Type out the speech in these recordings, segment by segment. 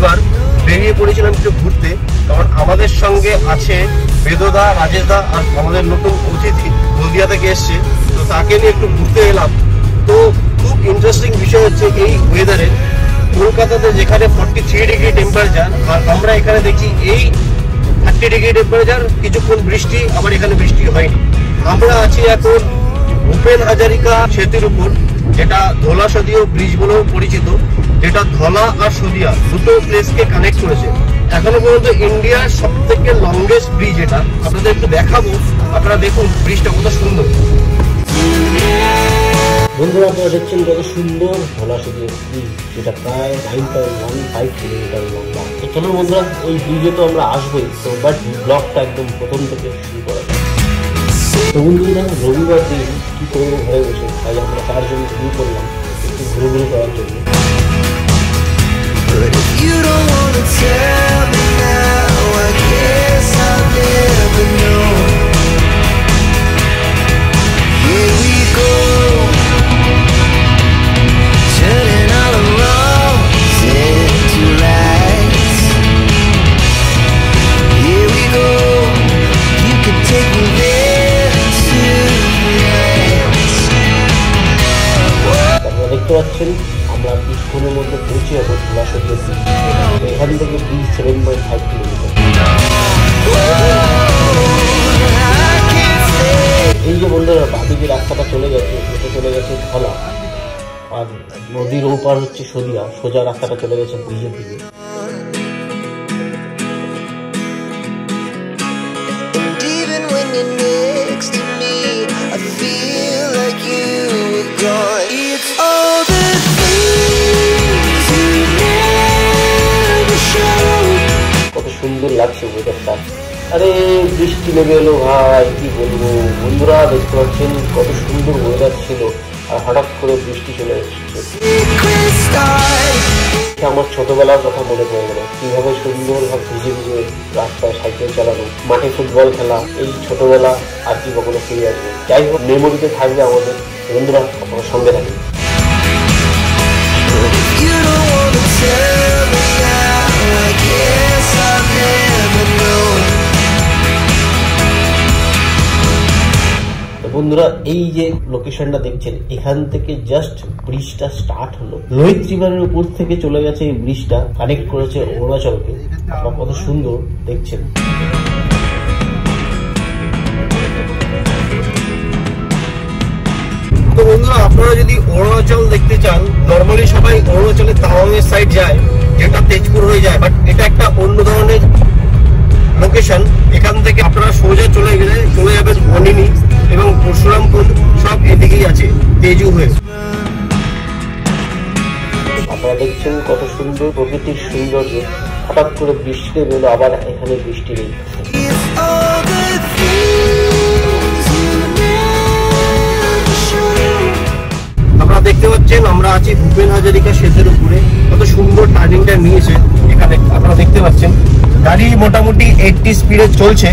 পরিবার বেরিয়ে পড়েছিলাম একটু ঘুরতে, কারণ আমাদের সঙ্গে আছে বেদদা, রাজেশদা আর আমাদের নতুন অতিথি হলদিয়া থেকে এসছে, তো তাকে নিয়ে একটু ঘুরতে এলাম। তো খুব ইন্টারেস্টিং বিষয় হচ্ছে এই ওয়েদারে কলকাতাতে যেখানে 43 ডিগ্রি টেম্পারেচার, আর আমরা এখানে দেখি এই 30 ডিগ্রি টেম্পারেচার, কিছুক্ষণ বৃষ্টি, আবার এখানে বৃষ্টি হয়নি। আমরা আছি এখন ভূপেন হাজারিকা সেতুর উপর, যেটা ধলা সদিয়া ব্রিজ বলেও পরিচিত, যেটা ধলা আর সদিয়া দুটো প্লেসকে কানেক্ট করেছে। এখনো পর্যন্ত ইন্ডিয়ার সব থেকে লংগেস্ট ব্রিজ এটা, আপনাদের একটু দেখাবো, আপনারা দেখুন ব্রিজটা কত সুন্দর। বন্ধুরা আপনারা দেখছেন কত সুন্দর ধলা সদিয়া ব্রিজ, যেটা প্রায় 9.15 কিলোমিটার লম্বা। তো চলুন বন্ধুরা, এই ব্রিজে তো আমরা আসবোই, তো বাট ব্লগটা একদম প্রথম থেকে শুরু করা যায়। তো বন্ধুরা, রবিবার দিন কি করবো ঘরে বসে, তাই আমরা তার জন্য শুরু করলাম একটু ঘুরে করার জন্য। দেখতে পাচ্ছেন আমরা কিছুক্ষণের মধ্যে পৌঁছে যাবো ধলা সদিয়া ব্রিজ। এখান থেকে ব্রিজ 7.5 কিলোমিটার। এই যে বন্ধুরা বাদিকে রাস্তাটা চলে গেছে, এটা চলে গেছে ধলা, আর নদীর ওপার হচ্ছে সদিয়া, সোজা রাস্তাটা চলে গেছে ব্রিজের দিকে। কত সুন্দর লাগছে ওয়েদারটা। আরে বৃষ্টি নেমে এলো ভাই, কি বলবো। বন্ধুরা দেখতে পাচ্ছেন কত সুন্দর ওয়েদার ছিল, আর হঠাৎ করে বৃষ্টি চলে এসেছে। আমার ছোটবেলার কথা মনে পড়ে গেল, কিভাবে সুন্দরভাবে ভিজে ভিজে রাস্তায় সাইকেল চালানো, মাঠে ফুটবল খেলা। এই ছোটবেলা আর কি কখনো ফিরে আসবে? যাই হোক, মেমোরিতে থাকবে আমাদের। বন্ধুরা আপনার সঙ্গে থাকবে। বন্ধুরা এই যে লোকেশনটা দেখছেন, এখান থেকে জাস্ট ব্রিজটা স্টার্ট হলো, লোহিত রিভারের উপর থেকে চলে গেছে এই ব্রিজটা, কানেক্ট করেছে অরুণাচলকে। আপনারা কত সুন্দর দেখছেন। তো বন্ধুরা, আপনারা যদি অরুণাচল দেখতে চান, নর্মালি সবাই অরুণাচলের তাওয়াংয়ের সাইড যায়, যেটা তেজপুর হয়ে যায়, বাট এটা একটা অন্য ধরনের লোকেশন। এখান থেকে আপনারা সোজা চলে যাবেন অনিনি এবং পরশুরামপুর, সব এদিকেই আছে তেজু হয়ে। আপনারা দেখছেন কত সুন্দর প্রকৃতির সৌন্দর্য। হঠাৎ করে বৃষ্টি নেমে, আবার এখানে বৃষ্টি নেই। আপনারা দেখতে পাচ্ছেন আমরা আছি ভূপেন হাজারিকা সেতুর উপরে, কত সুন্দর টার্নিংটা নিয়েছে এখানে। আপনারা দেখতে পাচ্ছেন গাড়ি মোটামুটি 80 স্পিডে চলছে।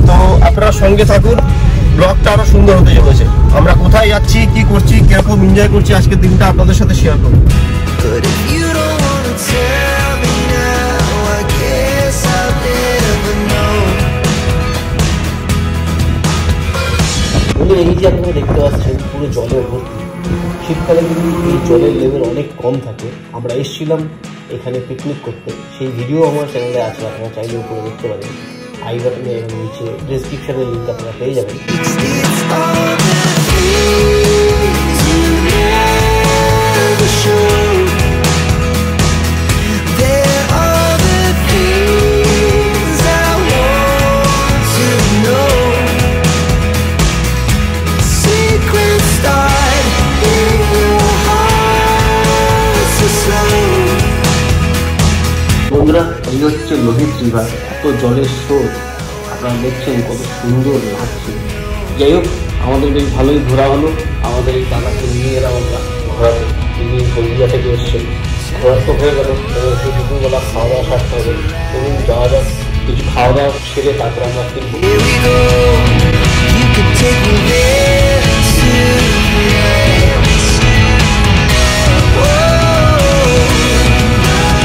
তো আপনারা সঙ্গে থাকুন, ব্লগটা আরো সুন্দর হতে চলেছে। আমরা কোথায় যাচ্ছি, কি করছি, কিরকম এনজয় করছি, আজকের দিনটা আপনাদের সাথে শেয়ার করব। এই যে আপনারা দেখতে পাচ্ছেন পুরো জলের ভর্তি। শীতকালে কিন্তু এই জলের লেভেল অনেক কম থাকে। আমরা এসেছিলাম এখানে পিকনিক করতে, সেই ভিডিও আমার চ্যানেলে আছে, আপনারা চাইলে উপরে দেখতে পারেন। আই বাটনে এবং নিচে ডেসক্রিপশনের লিঙ্ক আপনারা পেয়ে যাবেন। বন্ধুরা এই হচ্ছে লোহিত রিভার, এত জলের স্রোত, আপনারা দেখছেন কত সুন্দর লাগছে। যাই হোক, আমাদের বেশ ভালোই ঘোরা হলো। আমাদের এই দাদাকে নিয়ে এলাম আমরা ঘোরাতে, তিনি হলদিয়া থেকে এসছেন। ঘোরা তো হয়ে গেল, সেই দুপুরবেলা খাওয়া দাওয়া সারতে হবে এবং যাওয়া যাক, কিছু খাওয়া দাওয়া সেরে তারপরে আমরা ফিরবো।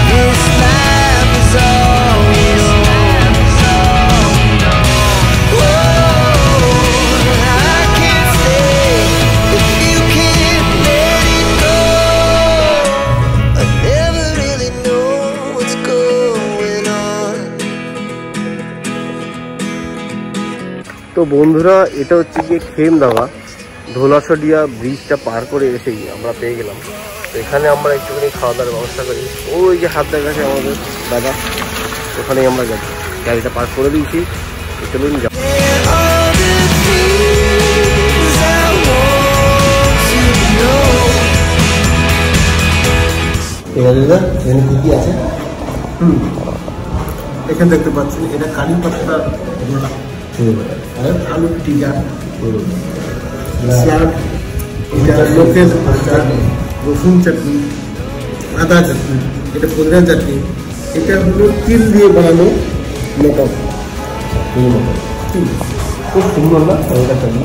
This life তো বন্ধুরা, এটা হচ্ছে গিয়ে খেমদাওয়া, ধোলাশডিয়া ব্রিজটা পার করে এসেই আমরা পেয়ে গেলাম। তো এখানে আমরা একটুখানি খাওয়া দাওয়ার ব্যবস্থা করি। ওই যে হাত দেখাচ্ছে আমাদের দাদা, ওখানেই আমরা গাড়িটা পার করে দিয়েছি। চলুন যাও। এখানে কি কি আছে? এখানে দেখতে পাচ্ছেন এটা কারি পাতা, আলু টিকা, এটা লোকের চাটনি, রসুন চাটনি, আদা চাটনি, এটা পুদিনা চাটনি, এটা হলো তিল দিয়ে বানানো মটর। খুব সুন্দর না এটা চাটনি?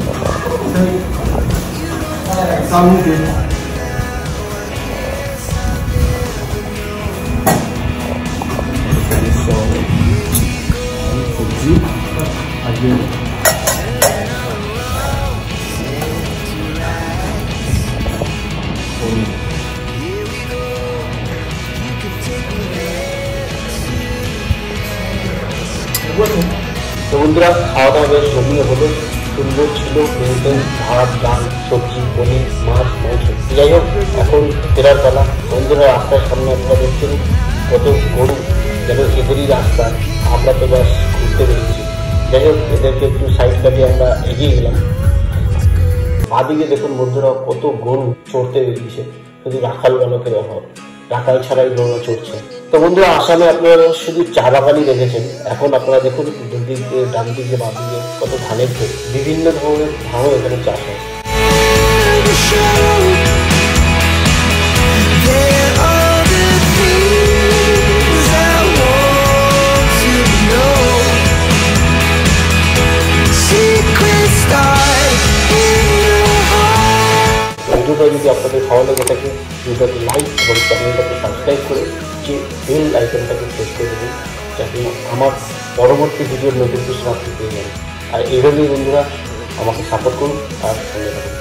সবজি আজকে তো বন্ধুরা, খাওয়া দাওয়া বেশ জমিয়ে হলো, সুন্দর ছিল। মেনটেন ভাত, ডাল, সবজি, পনির, মাছ, মাংস। যাই হোক, এখন ফেরার পালা। বন্ধুরা, রাস্তার সামনে আপনারা দেখছেন কত গরু, যেন এদেরই রাস্তা। আমরা তো বাস ঘুরতে পেরেছি। যাই হোক, এদেরকে একটু সাইড কাটিয়ে আমরা এগিয়ে গেলাম। বাদিকে দেখুন বন্ধুরা, কত গরু চড়তে বেরিয়েছে। শুধু রাখাল বালকের অভাব, রাখাল ছাড়াই গরুরা চড়ছে। তো বন্ধুরা, আসামে আপনারা শুধু চা বাগানই দেখেছেন। এখন আপনারা দেখুন দুদিকে, ডান দিকে, বাম দিকে কত ধানের ক্ষেত, বিভিন্ন ধরনের ধানও এখানে চাষ হয়। ভিডিওটা যদি আপনাদের ভালো লেগে থাকে, ভিডিওটাকে লাইক এবং চ্যানেলটাকে সাবস্ক্রাইব করে যে বেল আইকনটাকে প্রেস করে দেবেন, যাতে আমার পরবর্তী ভিডিওর নোটিফিকেশন আপনি পেয়ে যাবেন। আর এইভাবেই বন্ধুরা আমাকে সাপোর্ট করুন আর সঙ্গে থাকুন।